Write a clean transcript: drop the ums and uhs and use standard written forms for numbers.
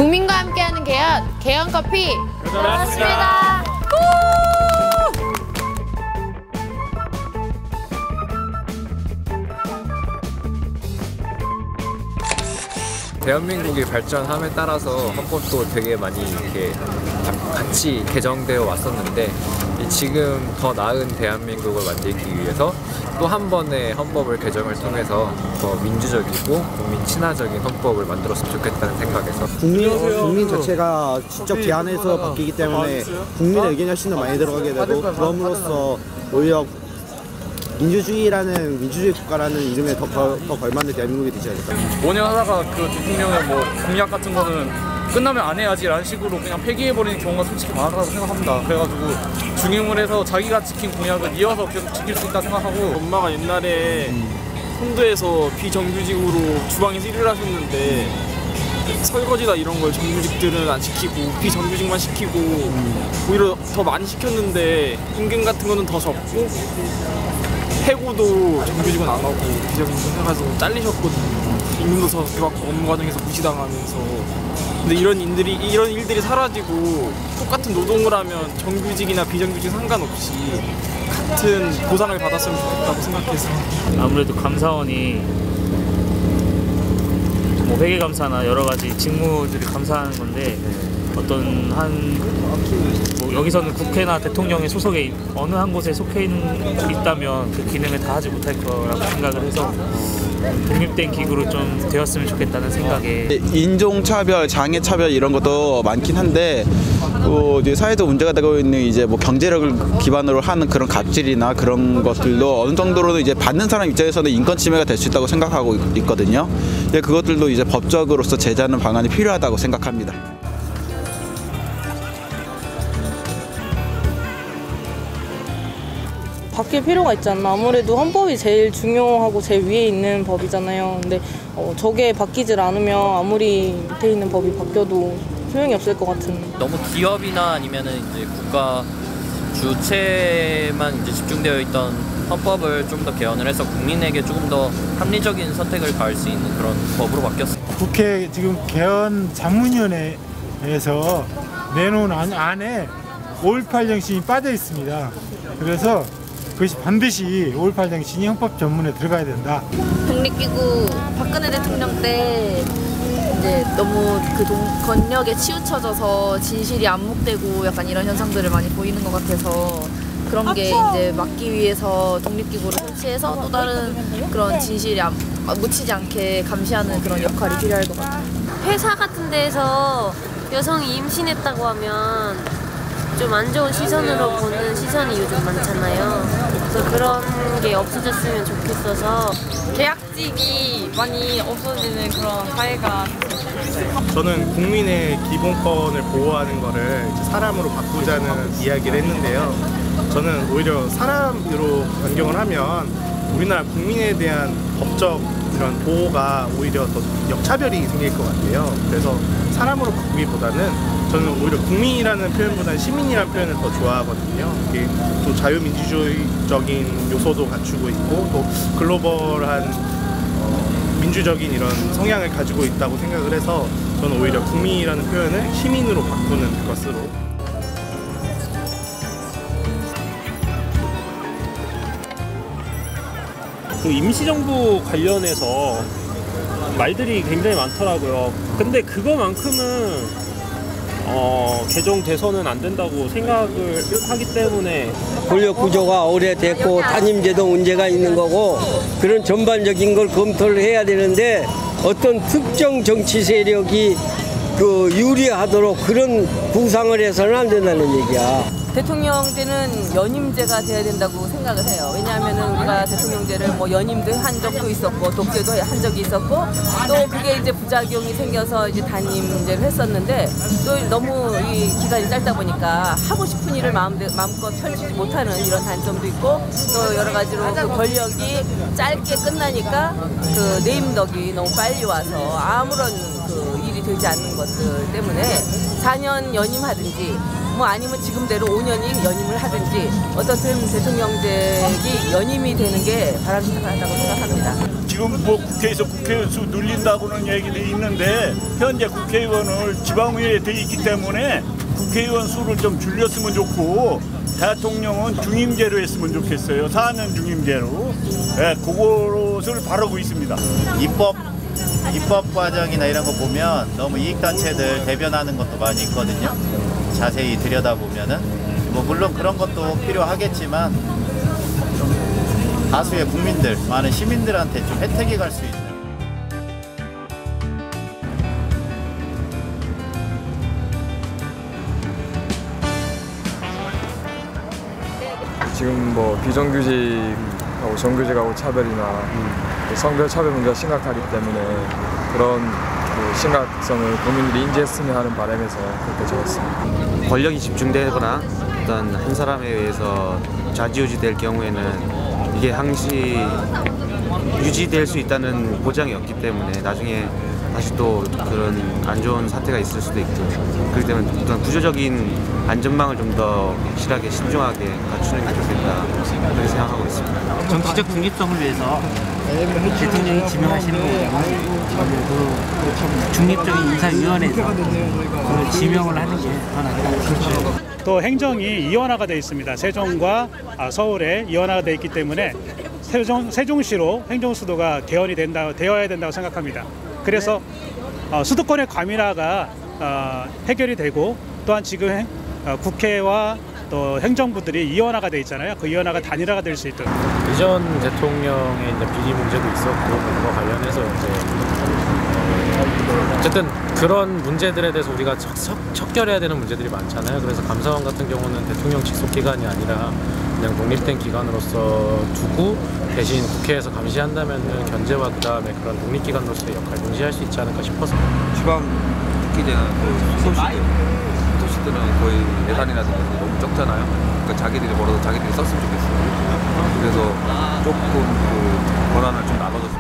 국민과 함께하는 개헌 커피. 고맙습니다. 대한민국이 발전함에 따라서 헌법도 되게 많이 이렇게 같이 개정되어 왔었는데 지금 더 나은 대한민국을 만들기 위해서 또 한 번의 헌법을 개정을 통해서 더 민주적이고 국민 친화적인 헌법을 만들었으면 좋겠다는 생각에서 국민 자체가 직접 제안해서 바뀌기 때문에 국민의 의견이 훨씬 더 많이 들어가게 되고 그럼으로써 오히려 민주주의라는 민주주의 국가라는 이름에 더 걸맞는 대한민국이 되지 않을까. 5년 하다가 그 대통령의 뭐 공약 같은 거는 끝나면 안 해야지라는 식으로 그냥 폐기해버리는 경우가 솔직히 많다고 생각합니다. 그래가지고 중용을 해서 자기가 지킨 공약을 이어서 계속 지킬 수 있다 생각하고. 엄마가 옛날에 홍도에서 비정규직으로 주방에서 일을 하셨는데 설거지나 이런 걸 정규직들은 안 시키고 비정규직만 시키고 오히려 더 많이 시켰는데 임금 같은 거는 더 적고 해고도 정규직은 안 하고 비정규직 해가지고 잘리셨거든요. 임금도 더 적게 받고 업무 과정에서 무시당하면서. 근데 이런 일들이 사라지고 똑같은 노동을 하면 정규직이나 비정규직 상관없이 같은 보상을 받았으면 좋겠다고 생각해서. 아무래도 감사원이 뭐 회계감사나 여러 가지 직무들이 감사하는 건데 어떤 뭐 여기서는 국회나 대통령의 소속에 어느 한 곳에 속해 있다면 그 기능을 다 하지 못할 거라고 생각을 해서 독립된 기구로 좀 되었으면 좋겠다는 생각에. 인종차별, 장애차별 이런 것도 많긴 한데 이제 사회적 문제가 되고 있는 이제 뭐 경제력을 기반으로 하는 그런 갑질이나 그런 것들도 어느 정도로는 이제 받는 사람 입장에서는 인권 침해가 될 수 있다고 생각하고 있거든요. 그것들도 이제 법적으로서 제재하는 방안이 필요하다고 생각합니다. 바뀔 필요가 있지 않나. 아무래도 헌법이 제일 중요하고 제일 위에 있는 법이잖아요. 근데 저게 바뀌질 않으면 아무리 밑에 있는 법이 바뀌어도 소용이 없을 것 같은. 너무 기업이나 아니면은 이제 국가 주체만 이제 집중되어 있던 헌법을 좀 더 개헌을 해서 국민에게 조금 더 합리적인 선택을 가할 수 있는 그런 법으로 바뀌었어요. 국회 지금 개헌 자문위원회에서 내놓은 안에 5.18 정신이 빠져 있습니다. 그래서 그것이 반드시 5.18 정신이 헌법 전문에 들어가야 된다. 독립기구 박근혜 대통령 때 이제 너무 그 권력에 치우쳐져서 진실이 암묵되고 약간 이런 현상들을 많이 보이는 것 같아서 그런 게 이제 막기 위해서 독립기구를 설치해서 또 다른 그런 진실이 묻히지 않게 감시하는 그런 역할이 필요할 것 같아요. 회사 같은 데서 여성이 임신했다고 하면 좀 안 좋은 시선으로 보는 시선이 요즘 많잖아요. 그래서 그런 게 없어졌으면 좋겠어서 계약직이 많이 없어지는 그런 사회가 됐으면 좋겠어요. 저는 국민의 기본권을 보호하는 거를 사람으로 바꾸자는 이야기를 했는데요. 저는 오히려 사람으로 변경을 하면 우리나라 국민에 대한 법적 이런 보호가 오히려 더 역차별이 생길 것 같아요. 그래서 사람으로 바꾸기보다는 저는 오히려 국민이라는 표현보다는 시민이라는 표현을 더 좋아하거든요. 이게 또 자유민주주의적인 요소도 갖추고 있고 또 글로벌한 민주적인 이런 성향을 가지고 있다고 생각을 해서 저는 오히려 국민이라는 표현을 시민으로 바꾸는 것으로. 그 임시정부 관련해서 말들이 굉장히 많더라고요. 근데 그거만큼은 개정돼서는 안 된다고 생각을 하기 때문에 권력 구조가 오래됐고 단임제도 문제가 있는 거고 그런 전반적인 걸 검토를 해야 되는데 어떤 특정 정치 세력이 유리하도록 그런 구상을 해서는 안 된다는 얘기야. 대통령제는 연임제가 돼야 된다고 생각을 해요. 왜냐하면 우리가 대통령제를 뭐 연임도 한 적도 있었고 독재도 한 적이 있었고 또 그게 이제 부작용이 생겨서 이제 단임제를 했었는데 또 너무 이 기간이 짧다 보니까 하고 싶은 일을 마음껏 펼치지 못하는 이런 단점도 있고 또 여러 가지로 그 권력이 짧게 끝나니까 그 네임덕이 너무 빨리 와서 아무런 그 일이 되지 않는 것들 때문에 4년 연임하든지 뭐 아니면 지금대로 5년이 연임을 하든지 어떻든 대통령직이 연임이 되는 게 바람직하다고 생각합니다. 지금 뭐 국회에서 국회의원 수 늘린다고는 얘기도 있는데 현재 국회의원을 지방의회에 돼 있기 때문에 국회의원 수를 좀 줄였으면 좋고 대통령은 중임제로 했으면 좋겠어요. 4년 중임제로. 네, 그것을 바라고 있습니다. 입법 과정이나 이런 거 보면 너무 이익단체들 대변하는 것도 많이 있거든요. 자세히 들여다보면은 뭐 물론 그런 것도 필요하겠지만 좀 다수의 국민들, 많은 시민들한테 좀 혜택이 갈 수 있는. 지금 뭐 비정규직하고 정규직하고 차별이나 성별 차별 문제가 심각하기 때문에 그런 그 심각성을 국민들이 인지했으면 하는 바람에서 그렇게 적었습니다. 권력이 집중되거나 어떤 한 사람에 의해서 좌지우지될 경우에는 이게 항시 유지될 수 있다는 보장이 없기 때문에 나중에 다시 또 그런 안 좋은 사태가 있을 수도 있고, 그렇기 때문에 어떤 구조적인 안전망을 좀 더 확실하게 신중하게 갖추는 게 좋겠다 그렇게 생각하고 있습니다. 정치적 중립성을 위해서 대통령이 지명하시는 거는 그 중립적인 인사위원회에서 그 지명을 하는 게 더 낫다. 또 행정이 이원화가 되어 있습니다. 세종과 서울에 이원화가 되어 있기 때문에 세종시로 행정수도가 되어야 된다고 생각합니다. 그래서 수도권의 과밀화가 해결이 되고, 또한 지금 국회와 또 행정부들이 이원화가 되어 있잖아요. 그 이원화가 단일화가 될 수 있도록. 이전 대통령의 이제 비리 문제도 있었고, 그거 관련해서 어쨌든 그런 문제들에 대해서 우리가 척결해야 되는 문제들이 많잖아요. 그래서 감사원 같은 경우는 대통령 직속 기관이 아니라 그냥 독립된 기관으로서 두고 대신 국회에서 감시한다면 견제와 그다음에 그런 독립기관으로서의 역할을 동시에 할 수 있지 않을까 싶어서. 지방 특히나 소도시들은 거의 예산이라든가 너무 적잖아요. 그러니까 자기들이 벌어서 자기들이 썼으면 좋겠어요. 그래서 조금 그 권한을 좀 나눠줬으면